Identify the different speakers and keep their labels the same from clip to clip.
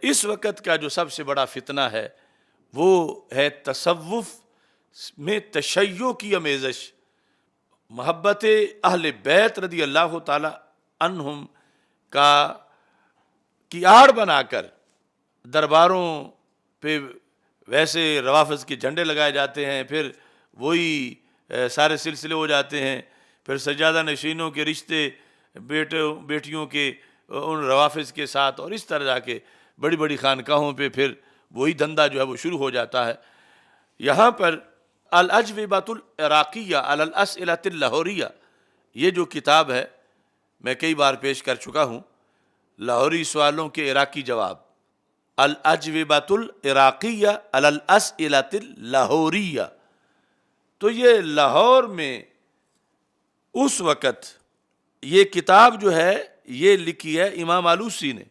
Speaker 1: اس وقت کا جو سب سے بڑا فتنہ ہے وہ ہے تصوف میں تشیع کی آمیزش، محبت اہل بیت رضی اللہ تعالی عنہم کی آڑ بنا کر درباروں پہ ویسے روافض کے جھنڈے لگائے جاتے ہیں، پھر وہی سارے سلسلے ہو جاتے ہیں، پھر سجادہ نشینوں کے رشتے بیٹیوں کے ان روافض کے ساتھ، اور اس طرح جا کے بڑی بڑی خانقاہوں پہ پھر وہی دھندا جو ہے وہ شروع ہو جاتا ہے۔ یہاں پر الاجوبۃ العراقیہ علی الاسئلۃ اللاہوریہ، یہ جو کتاب ہے میں کئی بار پیش کر چکا ہوں، لاہوری سوالوں کے عراقی جواب، الاجوبۃ العراقیہ علی الاسئلۃ اللاہوریہ۔ تو یہ لاہور میں اس وقت یہ کتاب جو ہے یہ لکھی ہے امام آلوسی نے،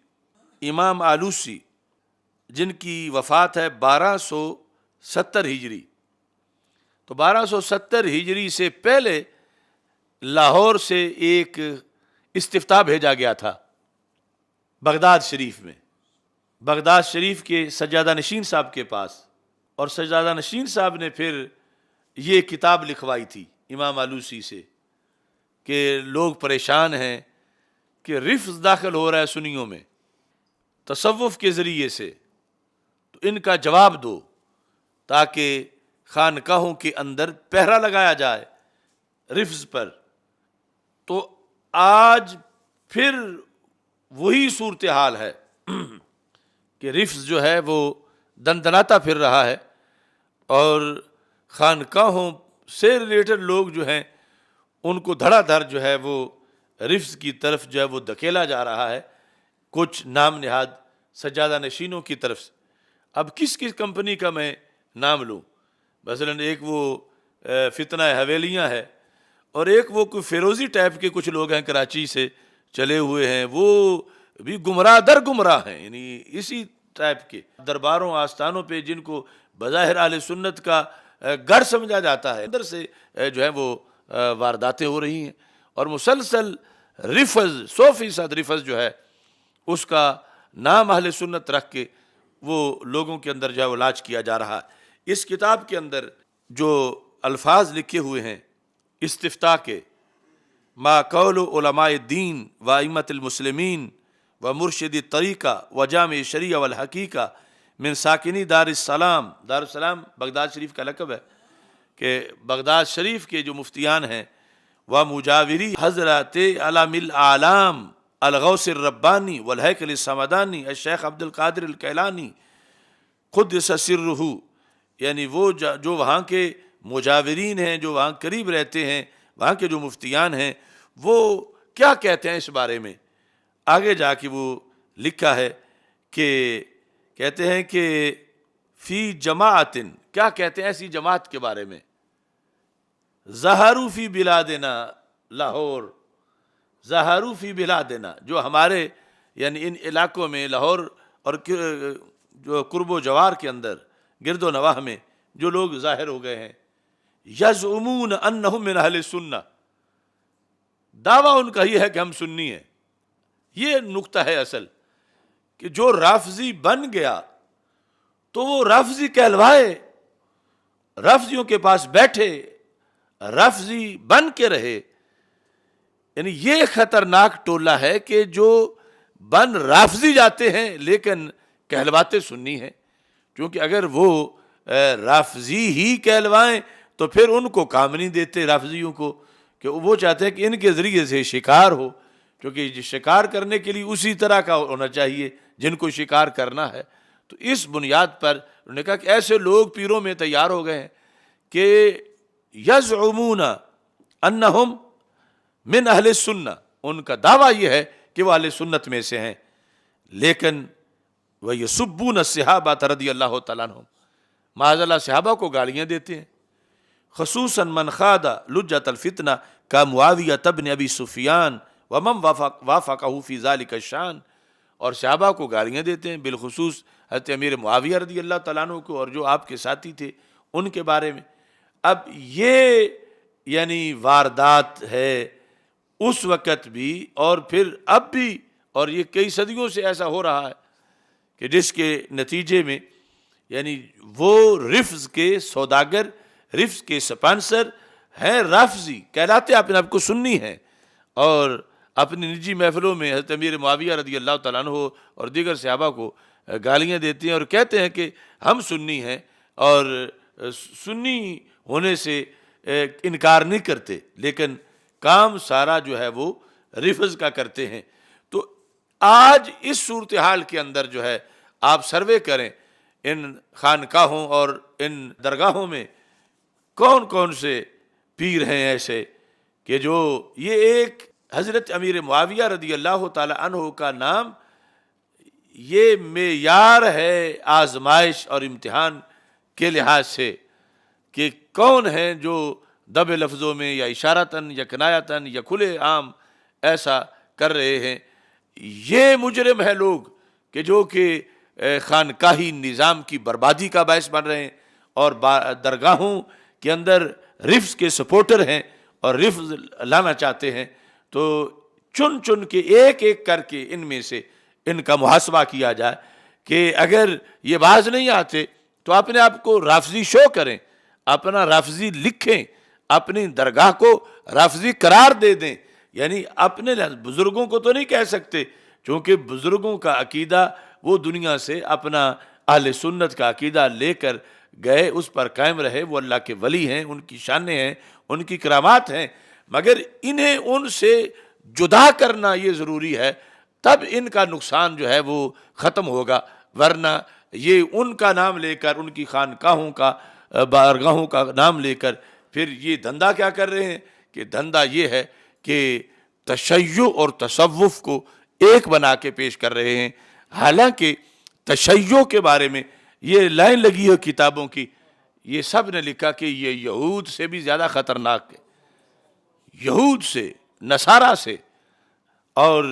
Speaker 1: امام آلوسی جن کی وفات ہے 1270 ہجری۔ تو 1270 ہجری سے پہلے لاہور سے ایک استفتاء بھیجا گیا تھا بغداد شریف میں، بغداد شریف کے سجادہ نشین صاحب کے پاس، اور سجادہ نشین صاحب نے پھر یہ کتاب لکھوائی تھی امام آلوسی سے کہ لوگ پریشان ہیں کہ رفض داخل ہو رہا ہے سنیوں میں تصوف کے ذریعے سے، تو ان کا جواب دو تاکہ خانقاہوں کے اندر پہرا لگایا جائے رفض پر۔ تو آج پھر وہی صورتحال ہے کہ رفض جو ہے وہ دندناتا پھر رہا ہے، اور خانقاہوں سے ریلیٹڈ لوگ جو ہیں ان کو دھڑا دھڑ جو ہے وہ رفض کی طرف جو ہے وہ دھکیلا جا رہا ہے، کچھ نام نہاد سجادہ نشینوں کی طرف سے۔ اب کس کس کمپنی کا میں نام لوں؟ مثلا ایک وہ فتنہ حویلیاں ہے، اور ایک وہ کوئی فیروزی ٹائپ کے کچھ لوگ ہیں کراچی سے چلے ہوئے ہیں، وہ بھی گمراہ در گمراہ ہیں، یعنی اسی ٹائپ کے درباروں آستانوں پہ جن کو بظاہر اہل سنت کا گھر سمجھا جاتا ہے، اندر سے جو ہے وہ وارداتیں ہو رہی ہیں، اور مسلسل رفض 100% رفض جو ہے اس کا نام اہل سنت رکھ کے وہ لوگوں کے اندر جو ہے وہ لاج کیا جا رہا ہے۔ اس کتاب کے اندر جو الفاظ لکھے ہوئے ہیں استفتاء کے، ما قول علماء الدین و ائمۃ المسلمین و مرشد الطریقہ و جامع شریعہ والحقیقہ من ساکنی دار السلام، دار السلام بغداد شریف کا لقب ہے کہ بغداد شریف کے جو مفتیان ہیں، و مجاوری حضرات علام الاعلام الغوث الربانی والہیکل السمدانی الشیخ عبد القادر الکیلانی قدس سرہ، یعنی وہ جو وہاں کے مجاورین ہیں، جو وہاں قریب رہتے ہیں، وہاں کے جو مفتیان ہیں، وہ کیا کہتے ہیں اس بارے میں۔ آگے جا کے وہ لکھا ہے کہ کہتے ہیں کہ فی جماعت، کیا کہتے ہیں ایسی جماعت کے بارے میں، ظہروا فی بلادنا، لاہور، ظہروا فی بلادنا، جو ہمارے یعنی ان علاقوں میں لاہور اور جو قرب و جوار کے اندر گرد و نواح میں جو لوگ ظاہر ہو گئے ہیں، یزعمون انہم من اہل سنہ، دعویٰ ان کا یہ ہے کہ ہم سنی ہیں۔ یہ نقطہ ہے اصل کہ جو رافضی بن گیا تو وہ رافضی کہلوائے، رافضیوں کے پاس بیٹھے، رافضی بن کے رہے۔ یعنی یہ خطرناک ٹولہ ہے کہ جو بن رافضی جاتے ہیں لیکن کہلواتے سنی ہیں، کیونکہ اگر وہ رافضی ہی کہلوائیں تو پھر ان کو کام نہیں دیتے رافضیوں کو، کہ وہ چاہتے ہیں کہ ان کے ذریعے سے شکار ہو، کیونکہ شکار کرنے کے لیے اسی طرح کا ہونا چاہیے جن کو شکار کرنا ہے۔ تو اس بنیاد پر انہوں نے کہا کہ ایسے لوگ پیروں میں تیار ہو گئے ہیں کہ یزعمون انہم من اہل السنہ، ان کا دعویٰ یہ ہے کہ وہ اہل سنت میں سے ہیں، لیکن وَيَسُبُّونَ الصحابہ رضی اللہ تعالیٰ عنہم، معاذ اللہ صحابہ کو گالیاں دیتے ہیں، خصوصاً من خاض لجۃ الفتنہ کا معاویہ ابن ابی سفیان ومن وافقہ فی ذلک الشان، اور صحابہ کو گالیاں دیتے ہیں، بالخصوص حضرت امیر معاویہ رضی اللہ تعالیٰ عنہ کو، اور جو آپ کے ساتھی تھے ان کے بارے میں۔ اب یہ یعنی واردات ہے اس وقت بھی اور پھر اب بھی، اور یہ کئی صدیوں سے ایسا ہو رہا ہے کہ جس کے نتیجے میں یعنی وہ رفض کے سوداگر، رفض کے سپانسر ہیں، رافضی کہلاتے اپنے آپ کو سنی ہیں، اور اپنی نجی محفلوں میں حضرت امیر معاویہ رضی اللہ تعالیٰ عنہ اور دیگر صحابہ کو گالیاں دیتے ہیں اور کہتے ہیں کہ ہم سنی ہیں، اور سنی ہونے سے انکار نہیں کرتے، لیکن کام سارا جو ہے وہ رفض کا کرتے ہیں۔ تو آج اس صورتحال کے اندر جو ہے آپ سروے کریں ان خانقاہوں اور ان درگاہوں میں کون کون سے پیر ہیں ایسے کہ جو یہ ایک حضرت امیر معاویہ رضی اللہ تعالی عنہ کا نام یہ معیار ہے آزمائش اور امتحان کے لحاظ سے کہ کون ہیں جو دب لفظوں میں یا اشارتاً یا کنایتاً یا کھلے عام ایسا کر رہے ہیں۔ یہ مجرم ہے لوگ کہ جو کہ خانقاہی نظام کی بربادی کا باعث بن رہے ہیں اور درگاہوں کے اندر رفض کے سپورٹر ہیں اور رفض لانا چاہتے ہیں۔ تو چن چن کے ایک ایک کر کے ان میں سے ان کا محاسبہ کیا جائے کہ اگر یہ باز نہیں آتے تو اپنے آپ کو رافضی شو کریں، اپنا رافضی لکھیں، اپنی درگاہ کو رافضی قرار دے دیں، یعنی اپنے بزرگوں کو تو نہیں کہہ سکتے چونکہ بزرگوں کا عقیدہ وہ دنیا سے اپنا اہل سنت کا عقیدہ لے کر گئے، اس پر قائم رہے، وہ اللہ کے ولی ہیں، ان کی شانیں ہیں، ان کی کرامات ہیں، مگر انہیں ان سے جدا کرنا یہ ضروری ہے، تب ان کا نقصان جو ہے وہ ختم ہوگا، ورنہ یہ ان کا نام لے کر، ان کی خانقاہوں کا بارگاہوں کا نام لے کر پھر یہ دھندا کیا کر رہے ہیں کہ دھندا یہ ہے کہ تشیع اور تصوف کو ایک بنا کے پیش کر رہے ہیں، حالانکہ تشیع کے بارے میں یہ لائن لگی ہے کتابوں کی، یہ سب نے لکھا کہ یہ یہود سے بھی زیادہ خطرناک ہے، یہود سے، نصارہ سے، اور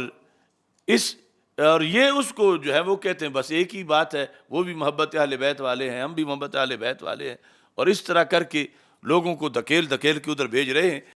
Speaker 1: یہ اس کو جو ہے وہ کہتے ہیں بس ایک ہی بات ہے، وہ بھی محبت اہل بیت والے ہیں، ہم بھی محبت اہل بیت والے ہیں، اور اس طرح کر کے لوگوں کو دھکیل دھکیل کے ادھر بھیج رہے ہیں۔